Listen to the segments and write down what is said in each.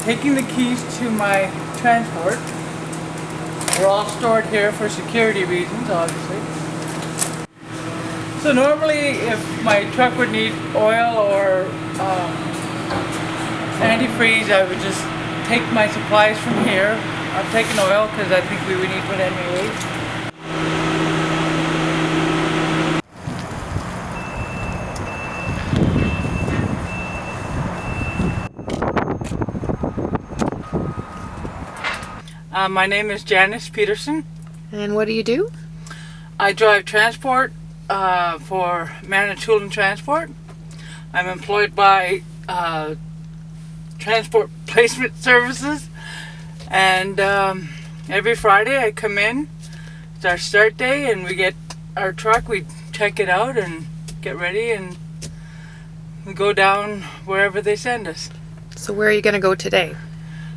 taking the keys to my transport. We're all stored here for security reasons, obviously. So normally if my truck would need oil or antifreeze, I would just take my supplies from here. I'm taking oil because I think we would need one anyways. My name is JanicePedersen. And what do you do? I drive transport for Manitoulin Transport. I'm employed by Transport Placement Services, and every Friday I come in. It's our start day, and we get our truck, we check it out and get ready, and we go down wherever they send us. So where are you going to go today?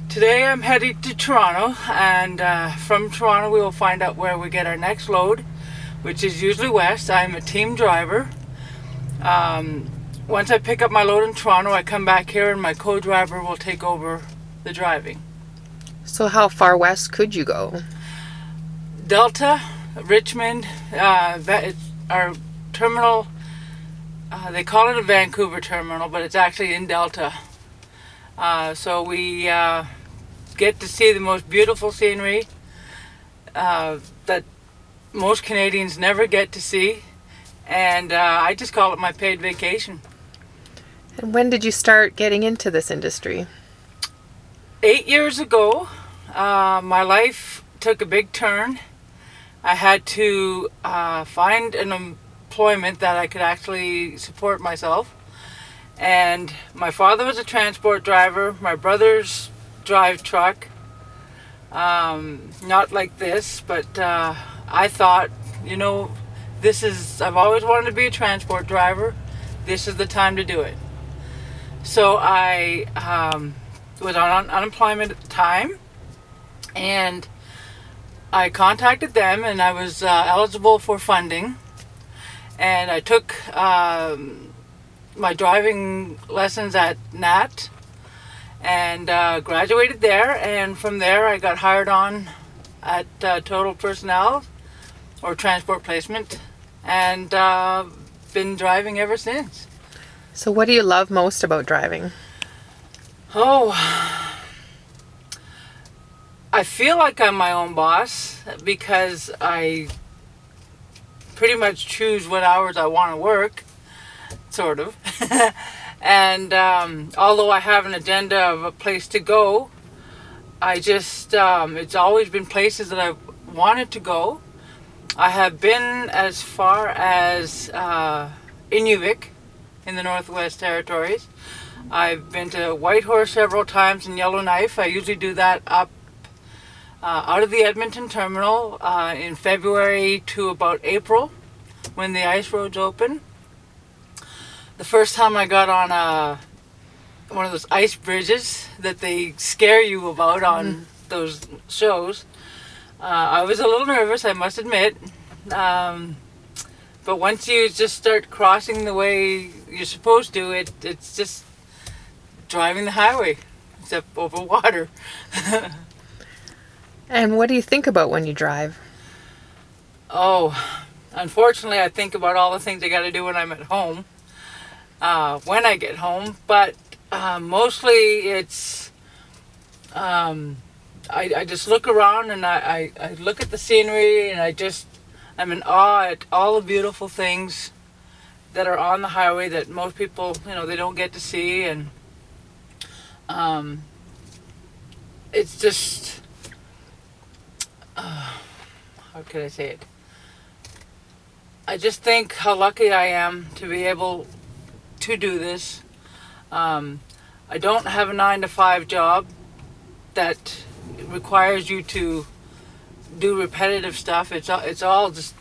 Today I'm headed to Toronto, and from Toronto we will find out where we get our next load, which is usually west. I'm a team driver. Once I pick up my load in Toronto, I come back here and my co-driver will take over the driving. So how far west could you go? Delta, Richmond, our terminal, they call it a Vancouver terminal, but it's actually in Delta. So we get to see the most beautiful scenery that most Canadians never get to see, and I just call it my paid vacation. And when did you start getting into this industry? 8 years ago, my life took a big turn. I had to find an employment that I could actually support myself. And my father was a transport driver. My brothers drive truck. Not like this, but I thought, I've always wanted to be a transport driver. This is the time to do it. So I was on unemployment at the time, and I contacted them, and I was eligible for funding, and I took my driving lessons at NAT and graduated there, and from there I got hired on at Total Personnel or Transport Placement, and been driving ever since. So what do you love most about driving? Oh, I feel like I'm my own boss because I pretty much choose what hours I want to work, sort of. And although I have an agenda of a place to go, I just, it's always been places that I've wanted to go. I have been as far as Inuvik in the Northwest Territories. I've been to Whitehorse several times and Yellowknife. I usually do that up out of the Edmonton terminal in February to about April when the ice roads open. The first time I got on one of those ice bridges that they scare you about on those shows, I was a little nervous, I must admit. But once you just start crossing the way you're supposed to, it's just driving the highway, except over water. And what do you think about when you drive? Oh, unfortunately, I think about all the things I got to do when I'm at home, when I get home. But mostly it's, I just look around and I look at the scenery, and I'm in awe at all the beautiful things that are on the highway that most people, they don't get to see. And it's just, how could I say it? I just think how lucky I am to be able to do this. I don't have a 9-to-5 job that requires you to do repetitive stuff. It's all just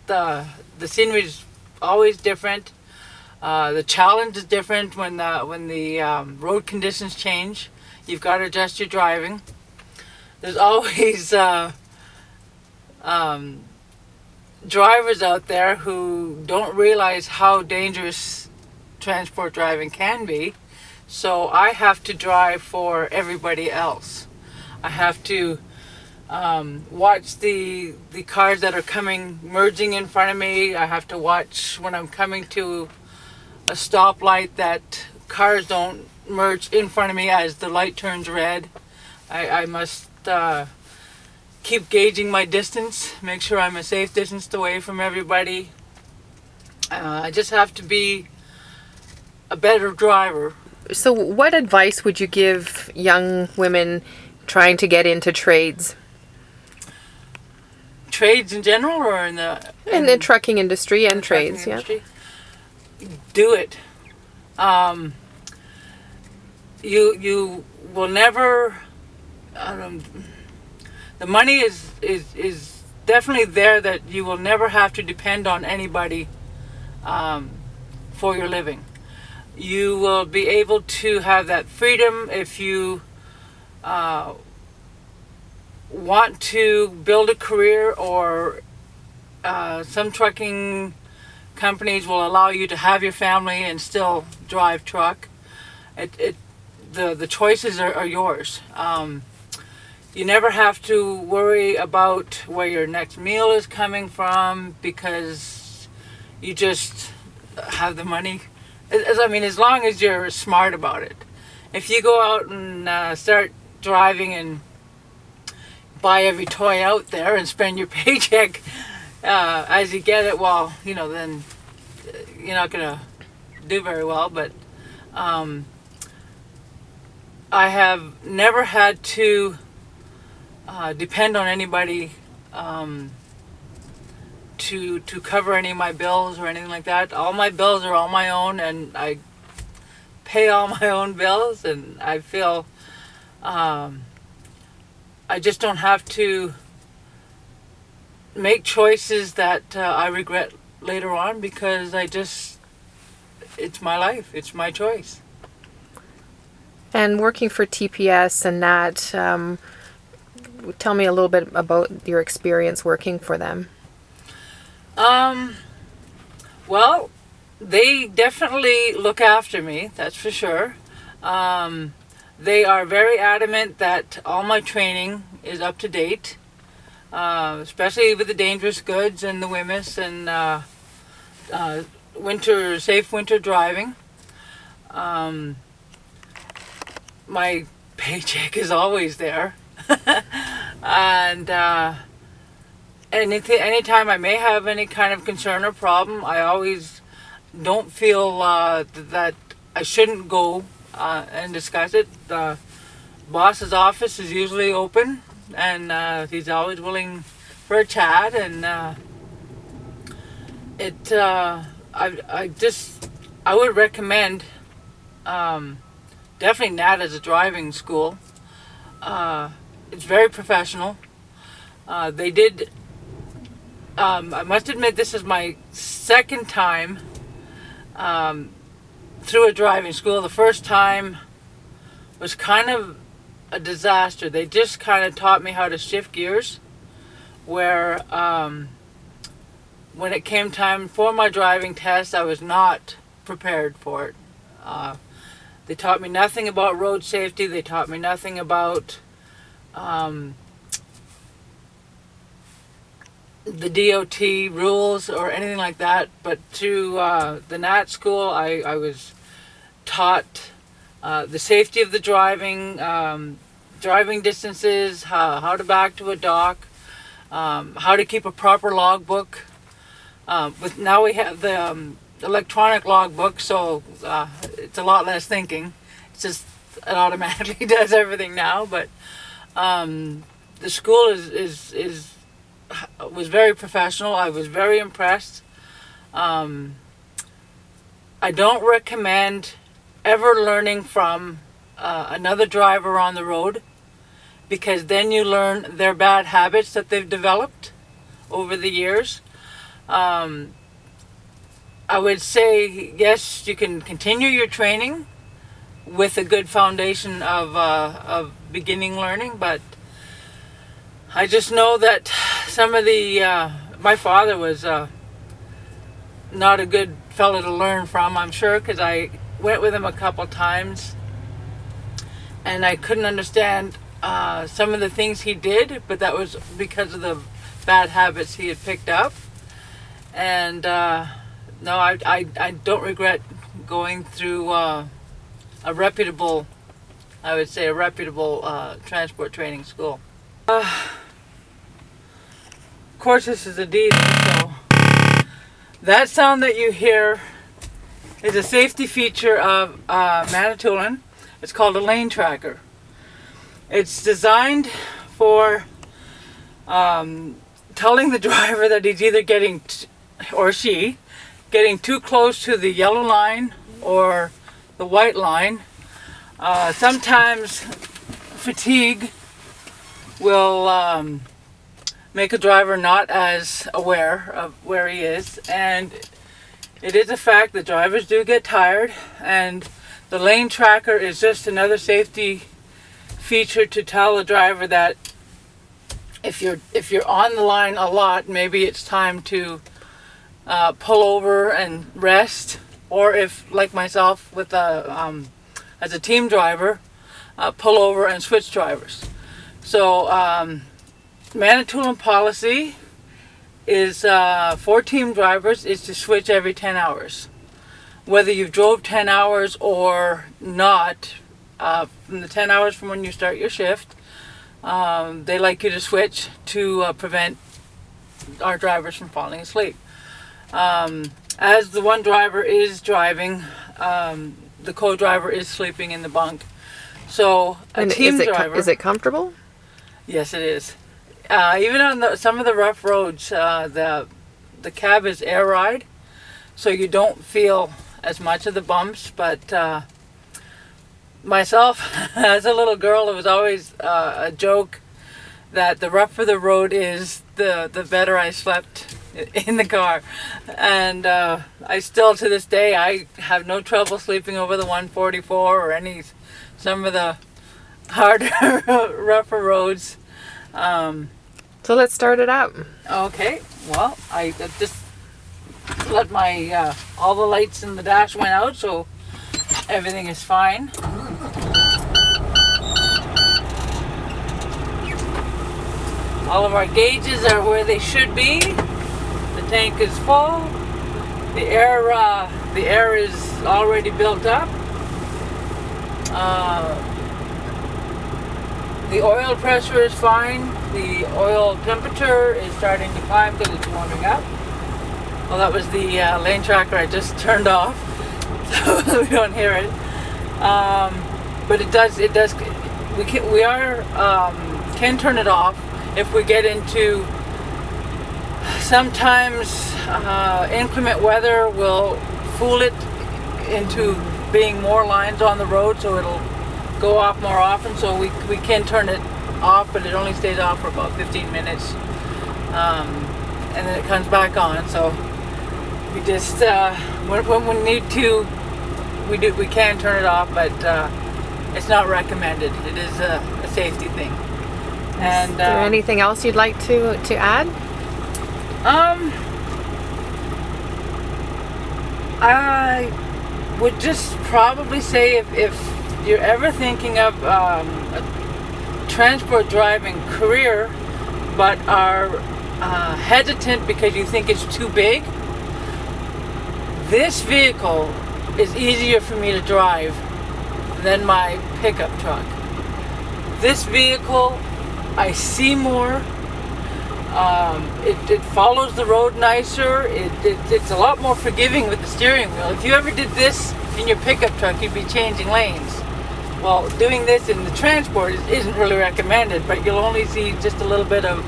the scenery is always different. The challenge is different when the road conditions change. You've got to adjust your driving. There's always drivers out there who don't realize how dangerous transport driving can be. So I have to drive for everybody else. I have to watch the cars that are coming, merging in front of me. I have to watch when I'm coming to a stoplight that cars don't merge in front of me as the light turns red. I must keep gauging my distance, make sure I'm a safe distance away from everybody. I just have to be a better driver. So, what advice would you give young women trying to get into trades? Trades in general, or in the trucking industry and trades, industry? Yeah. Do it. You will never. The money is definitely there, that you will never have to depend on anybody for your living. You will be able to have that freedom if you want to build a career, or some trucking companies will allow you to have your family and still drive truck. The choices are yours. You never have to worry about where your next meal is coming from, because you just have the money. As long as you're smart about it. If you go out and start driving and buy every toy out there and spend your paycheck as you get it, well, then you're not going to do very well. But I have never had to depend on anybody to cover any of my bills or anything like that. All my bills are all my own, and I pay all my own bills, and I feel I just don't have to make choices that I regret later on, because it's my life, it's my choice. And working for TPS and that, tell me a little bit about your experience working for them. Well, they definitely look after me, that's for sure. They are very adamant that all my training is up to date, especially with the dangerous goods and the WHMIS and safe winter driving. My paycheck is always there. And anytime I may have any kind of concern or problem, I always don't feel that I shouldn't go and discuss it. The boss's office is usually open, and he's always willing for a chat. And I would recommend definitely NAT as a driving school. It's very professional. They did. I must admit, this is my second time through a driving school. The first time was kind of a disaster. They just kind of taught me how to shift gears, where when it came time for my driving test, I was not prepared for it. They taught me nothing about road safety. They taught me nothing about the DOT rules or anything like that. But through the NAT school, I was taught the safety of the driving, driving distances, how to back to a dock, how to keep a proper logbook. Now we have the electronic logbook, so it's a lot less thinking. It's just it automatically does everything now. But the school was very professional. I was very impressed. I don't recommend ever learning from another driver on the road, because then you learn their bad habits that they've developed over the years. I would say, yes, you can continue your training with a good foundation of beginning learning, but I just know that some of my father was not a good fellow to learn from, I'm sure, because I went with him a couple times and I couldn't understand some of the things he did, but that was because of the bad habits he had picked up. And no, I don't regret going through a reputable, I would say a reputable transport training school. Of course, this is a diesel, so that sound that you hear is a safety feature of Manitoulin. It's called a lane tracker. It's designed for telling the driver that he's either getting or she getting too close to the yellow line or the white line. Sometimes fatigue will make a driver not as aware of where he is, and it is a fact that drivers do get tired, and the lane tracker is just another safety feature to tell the driver that if you're on the line a lot, maybe it's time to pull over and rest, or if, like myself, with as a team driver, pull over and switch drivers. So Manitoulin policy is for team drivers is to switch every 10 hours. Whether you've drove 10 hours or not, from the 10 hours from when you start your shift, they like you to switch to prevent our drivers from falling asleep. As the one driver is driving, the co-driver is sleeping in the bunk. So team driver... Is it comfortable? Yes, it is. Even on some of the rough roads, the cab is air ride, so you don't feel as much of the bumps. But myself, as a little girl, it was always a joke that the rougher the road is, the better I slept in the car. And I still, to this day, I have no trouble sleeping over the 144 or some of the harder, rougher roads. So let's start it up. Okay, well, I just let my, all the lights in the dash went out, so everything is fine. All of our gauges are where they should be. The tank is full. The air is already built up. The oil pressure is fine. The oil temperature is starting to climb because it's warming up. Well, that was the lane tracker I just turned off, so we don't hear it. But it does. We can turn it off if we get into. Sometimes inclement weather will fool it into being more lines on the road, so it'll go off more often. So we can turn it off, but it only stays off for about 15 minutes, and then it comes back on. So we just when we need to, we can turn it off, but it's not recommended. It is a safety thing. And is there anything else you'd like to add? I would just probably say if you're ever thinking of a transport driving career but are hesitant because you think it's too big, this vehicle is easier for me to drive than my pickup truck. This vehicle, I see more. It follows the road nicer. It's a lot more forgiving with the steering wheel. If you ever did this in your pickup truck, you'd be changing lanes. Well, doing this in the transport isn't really recommended, but you'll only see just a little bit of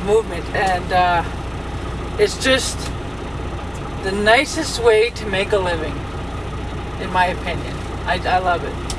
movement, and it's just the nicest way to make a living, in my opinion. I love it.